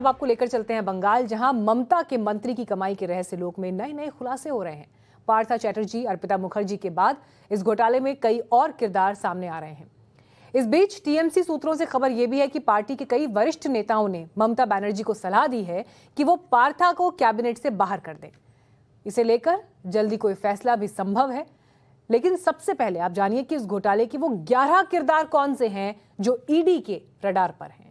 अब आपको लेकर चलते हैं बंगाल, जहां ममता के मंत्री की कमाई के रहस्य लोक में नए नए खुलासे हो रहे हैं। पार्था चैटर्जी, अर्पिता मुखर्जी के बाद इस घोटाले में कई और किरदार सामने आ रहे हैं। इस बीच टीएमसी सूत्रों से खबर यह भी है कि पार्टी के कई वरिष्ठ नेताओं ने ममता बनर्जी को सलाह दी है कि वो पार्था को कैबिनेट से बाहर कर दें। इसे लेकर जल्दी कोई फैसला भी संभव है, लेकिन सबसे पहले आप जानिए कि इस घोटाले के वो 11 किरदार कौन से हैं जो ईडी के रडार पर हैं।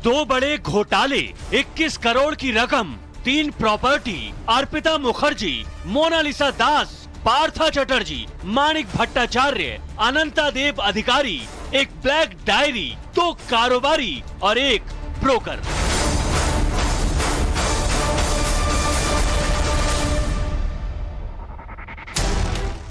दो बड़े घोटाले, 21 करोड़ की रकम, 3 प्रॉपर्टी, अर्पिता मुखर्जी, मोनालिसा दास, पार्था चटर्जी, माणिक भट्टाचार्य, अनंता देव अधिकारी, एक ब्लैक डायरी, 2 कारोबारी और एक ब्रोकर।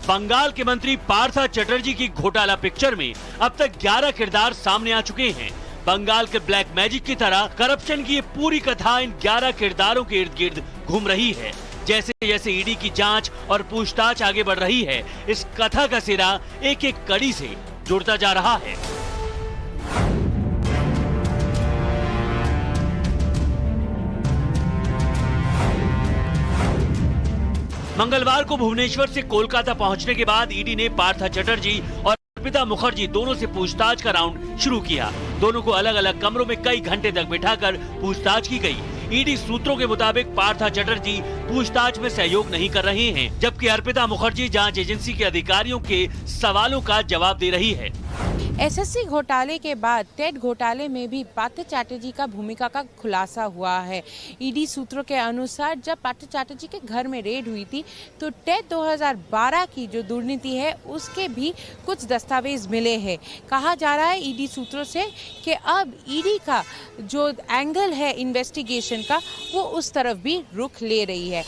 बंगाल के मंत्री पार्था चटर्जी की घोटाला पिक्चर में अब तक 11 किरदार सामने आ चुके हैं। बंगाल के ब्लैक मैजिक की तरह करप्शन की ये पूरी कथा इन 11 किरदारों के इर्द गिर्द घूम रही है। जैसे जैसे ईडी की जांच और पूछताछ आगे बढ़ रही है, इस कथा का सिरा एक एक कड़ी से जुड़ता जा रहा है। मंगलवार को भुवनेश्वर से कोलकाता पहुंचने के बाद ईडी ने पार्था चटर्जी और अर्पिता मुखर्जी दोनों से पूछताछ का राउंड शुरू किया। दोनों को अलग अलग कमरों में कई घंटे तक बिठाकर पूछताछ की गई। ईडी सूत्रों के मुताबिक पार्था चटर्जी पूछताछ में सहयोग नहीं कर रहे हैं, जबकि अर्पिता मुखर्जी जांच एजेंसी के अधिकारियों के सवालों का जवाब दे रही है। एसएससी घोटाले के बाद टेट घोटाले में भी पार्था चैटर्जी का भूमिका का खुलासा हुआ है। ईडी सूत्रों के अनुसार जब पार्था चैटर्जी के घर में रेड हुई थी तो टेट 2012 की जो दुर्नीति है उसके भी कुछ दस्तावेज मिले हैं। कहा जा रहा है ईडी सूत्रों से कि अब ईडी का जो एंगल है इन्वेस्टिगेशन का वो उस तरफ भी रुख ले रही है।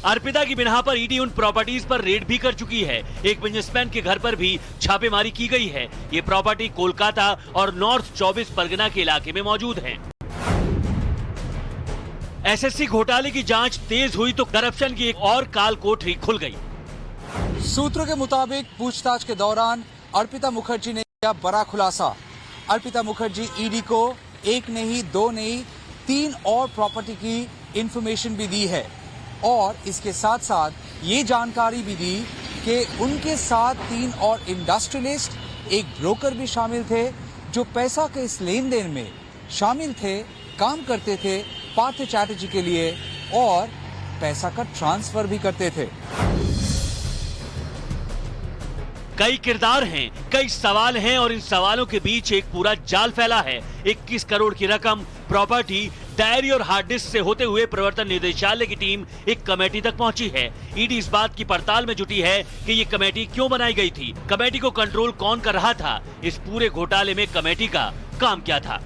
अर्पिता की बिना पर ईडी उन प्रॉपर्टीज पर रेड भी कर चुकी है। एक बिजनेसमैन के घर पर भी छापेमारी की गई है। ये प्रॉपर्टी कोलकाता और नॉर्थ 24 परगना के इलाके में मौजूद है। एसएससी घोटाले की जांच तेज हुई तो करप्शन की एक और काल कोठरी खुल गई। सूत्रों के मुताबिक पूछताछ के दौरान अर्पिता मुखर्जी ने किया बड़ा खुलासा। अर्पिता मुखर्जी ईडी को एक नहीं, 2 नहीं, 3 और प्रॉपर्टी की इंफॉर्मेशन भी दी है और इसके साथ साथ ये जानकारी भी दी कि उनके साथ 3 और इंडस्ट्रियलिस्ट, एक ब्रोकर भी शामिल थे जो पैसा के इस लेन देन में शामिल थे, काम करते थे पार्था चैटर्जी के लिए और पैसा का ट्रांसफर भी करते थे। कई किरदार हैं, कई सवाल हैं और इन सवालों के बीच एक पूरा जाल फैला है। 21 करोड़ की रकम, प्रॉपर्टी, डायरी और हार्ड डिस्क से होते हुए प्रवर्तन निदेशालय की टीम एक कमेटी तक पहुंची है। ईडी इस बात की पड़ताल में जुटी है कि ये कमेटी क्यों बनाई गई थी, कमेटी को कंट्रोल कौन कर रहा था, इस पूरे घोटाले में कमेटी का काम क्या था।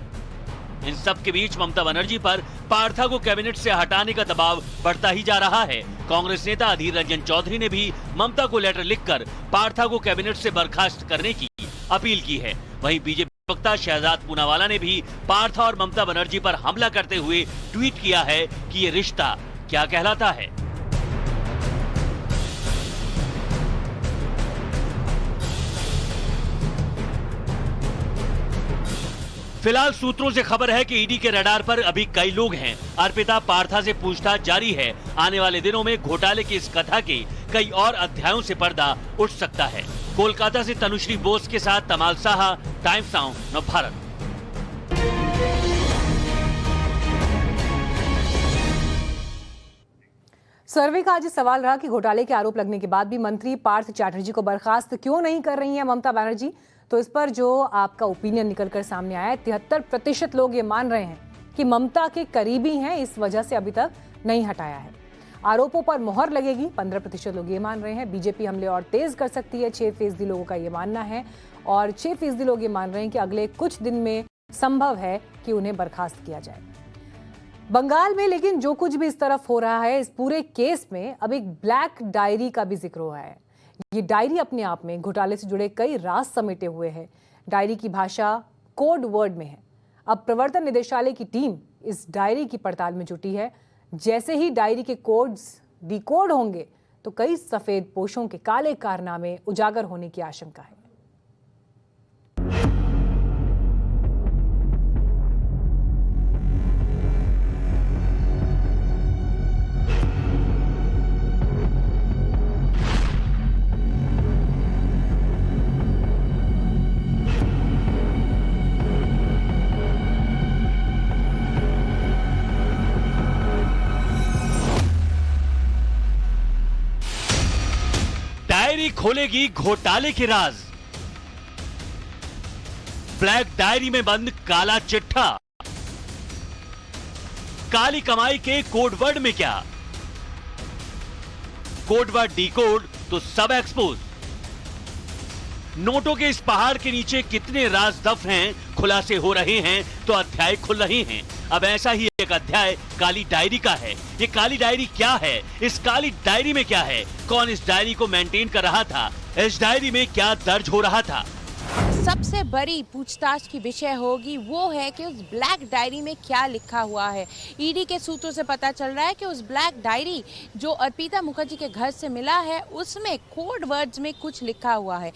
इन सब के बीच ममता बनर्जी पर पार्था को कैबिनेट से हटाने का दबाव बढ़ता ही जा रहा है। कांग्रेस नेता अधीर रंजन चौधरी ने भी ममता को लेटर लिखकर पार्था को कैबिनेट से बर्खास्त करने की अपील की है। वहीं बीजेपी वक्ता शहजाद पूनावाला ने भी पार्था और ममता बनर्जी पर हमला करते हुए ट्वीट किया है कि ये रिश्ता क्या कहलाता है। फिलहाल सूत्रों से खबर है कि ईडी के रडार पर अभी कई लोग हैं। अर्पिता, पार्था से पूछताछ जारी है। आने वाले दिनों में घोटाले की इस कथा के कई और अध्यायों से पर्दा उठ सकता है। कोलकाता से तनुश्री बोस के साथ तमाल साहा, टाइम्स नाउ नवभारत। सर्वे का आज सवाल रहा कि घोटाले के आरोप लगने के बाद भी मंत्री पार्थ चैटर्जी को बर्खास्त क्यों नहीं कर रही हैं ममता बनर्जी। तो इस पर जो आपका ओपिनियन निकलकर सामने आया है, 73% लोग ये मान रहे हैं कि ममता के करीबी हैं, इस वजह से अभी तक नहीं हटाया है। आरोपों पर मोहर लगेगी, 15% लोग ये मान रहे हैं। बीजेपी हमले और तेज कर सकती है, 6% लोगों का ये मानना है और 6% लोग ये मान रहे हैं कि अगले कुछ दिन में संभव है कि उन्हें बर्खास्त किया जाए। बंगाल में लेकिन जो कुछ भी इस तरफ हो रहा है, इस पूरे केस में अब एक ब्लैक डायरी का भी जिक्र हुआ है। ये डायरी अपने आप में घोटाले से जुड़े कई राज समेटे हुए है। डायरी की भाषा कोड वर्ड में है। अब प्रवर्तन निदेशालय की टीम इस डायरी की पड़ताल में जुटी है। जैसे ही डायरी के कोड्स डिकोड होंगे तो कई सफेद पोशों के काले कारनामे उजागर होने की आशंका है। डायरी खोलेगी घोटाले के राज। ब्लैक डायरी में बंद काला चिट्ठा। काली कमाई के कोडवर्ड में क्या? कोडवर्ड डीकोड तो सब एक्सपोज। नोटों के इस पहाड़ के नीचे कितने राज दफ्न हैं, खुलासे हो रहे हैं तो अध्याय खुल रहे हैं। अब ऐसा ही एक अध्याय काली डायरी का है। ये काली डायरी क्या है? इस काली डायरी में क्या है? कौन इस डायरी को मेंटेन कर रहा था? इस डायरी में क्या दर्ज हो रहा था? सबसे बड़ी पूछताछ की विषय होगी वो है कि उस ब्लैक डायरी में क्या लिखा हुआ है। ईडी के सूत्रों से पता चल रहा है कि उस ब्लैक डायरी जो अर्पिता मुखर्जी के घर से मिला है उसमें कोड वर्ड्स में कुछ लिखा हुआ है।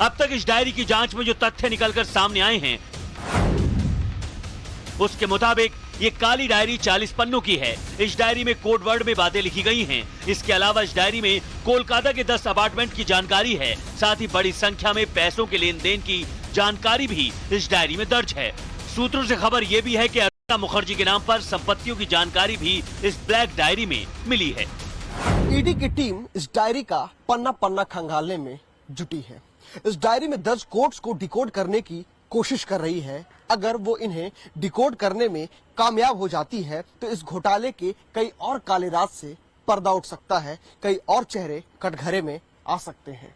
अब तक इस डायरी की जांच में जो तथ्य निकलकर सामने आए हैं उसके मुताबिक ये काली डायरी 40 पन्नों की है। इस डायरी में कोड वर्ड में बातें लिखी गई हैं। इसके अलावा इस डायरी में कोलकाता के 10 अपार्टमेंट की जानकारी है। साथ ही बड़ी संख्या में पैसों के लेन देन की जानकारी भी इस डायरी में दर्ज है। सूत्रों से खबर यह भी है कि अर्पिता मुखर्जी के नाम पर संपत्तियों की जानकारी भी इस ब्लैक डायरी में मिली है। ईडी की टीम इस डायरी का पन्ना पन्ना खंगालने में जुटी है। इस डायरी में दर्ज कोड्स को डिकोड करने की कोशिश कर रही है। अगर वो इन्हें डिकोड करने में कामयाब हो जाती है तो इस घोटाले के कई और काले राज से पर्दा उठ सकता है। कई और चेहरे कटघरे में आ सकते हैं।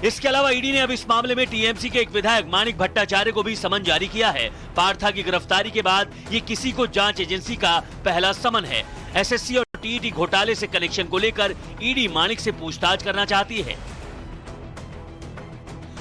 इसके अलावा ईडी ने अब इस मामले में टीएमसी के एक विधायक माणिक भट्टाचार्य को भी समन जारी किया है। पार्था की गिरफ्तारी के बाद ये किसी को जांच एजेंसी का पहला समन है। एसएससी और टीईटी घोटाले से कनेक्शन को लेकर ईडी माणिक से पूछताछ करना चाहती है।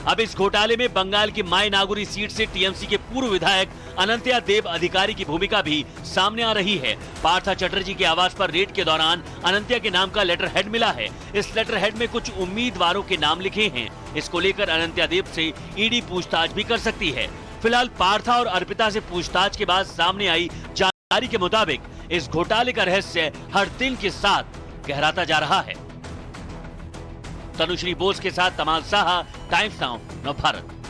अब इस घोटाले में बंगाल की माय नागुरी सीट से टीएमसी के पूर्व विधायक अनंत्या देव अधिकारी की भूमिका भी सामने आ रही है। पार्था चटर्जी के आवास पर रेड के दौरान अनंत्या के नाम का लेटर हेड मिला है। इस लेटर हेड में कुछ उम्मीदवारों के नाम लिखे हैं। इसको लेकर अनंत्या देव से ईडी पूछताछ भी कर सकती है। फिलहाल पार्था और अर्पिता से पूछताछ के बाद सामने आई जानकारी के मुताबिक इस घोटाले का रहस्य हर दिन के साथ गहराता जा रहा है। तनुश्री बोस के साथ तमाल साहा, टाइम्स नाउ, नव भारत।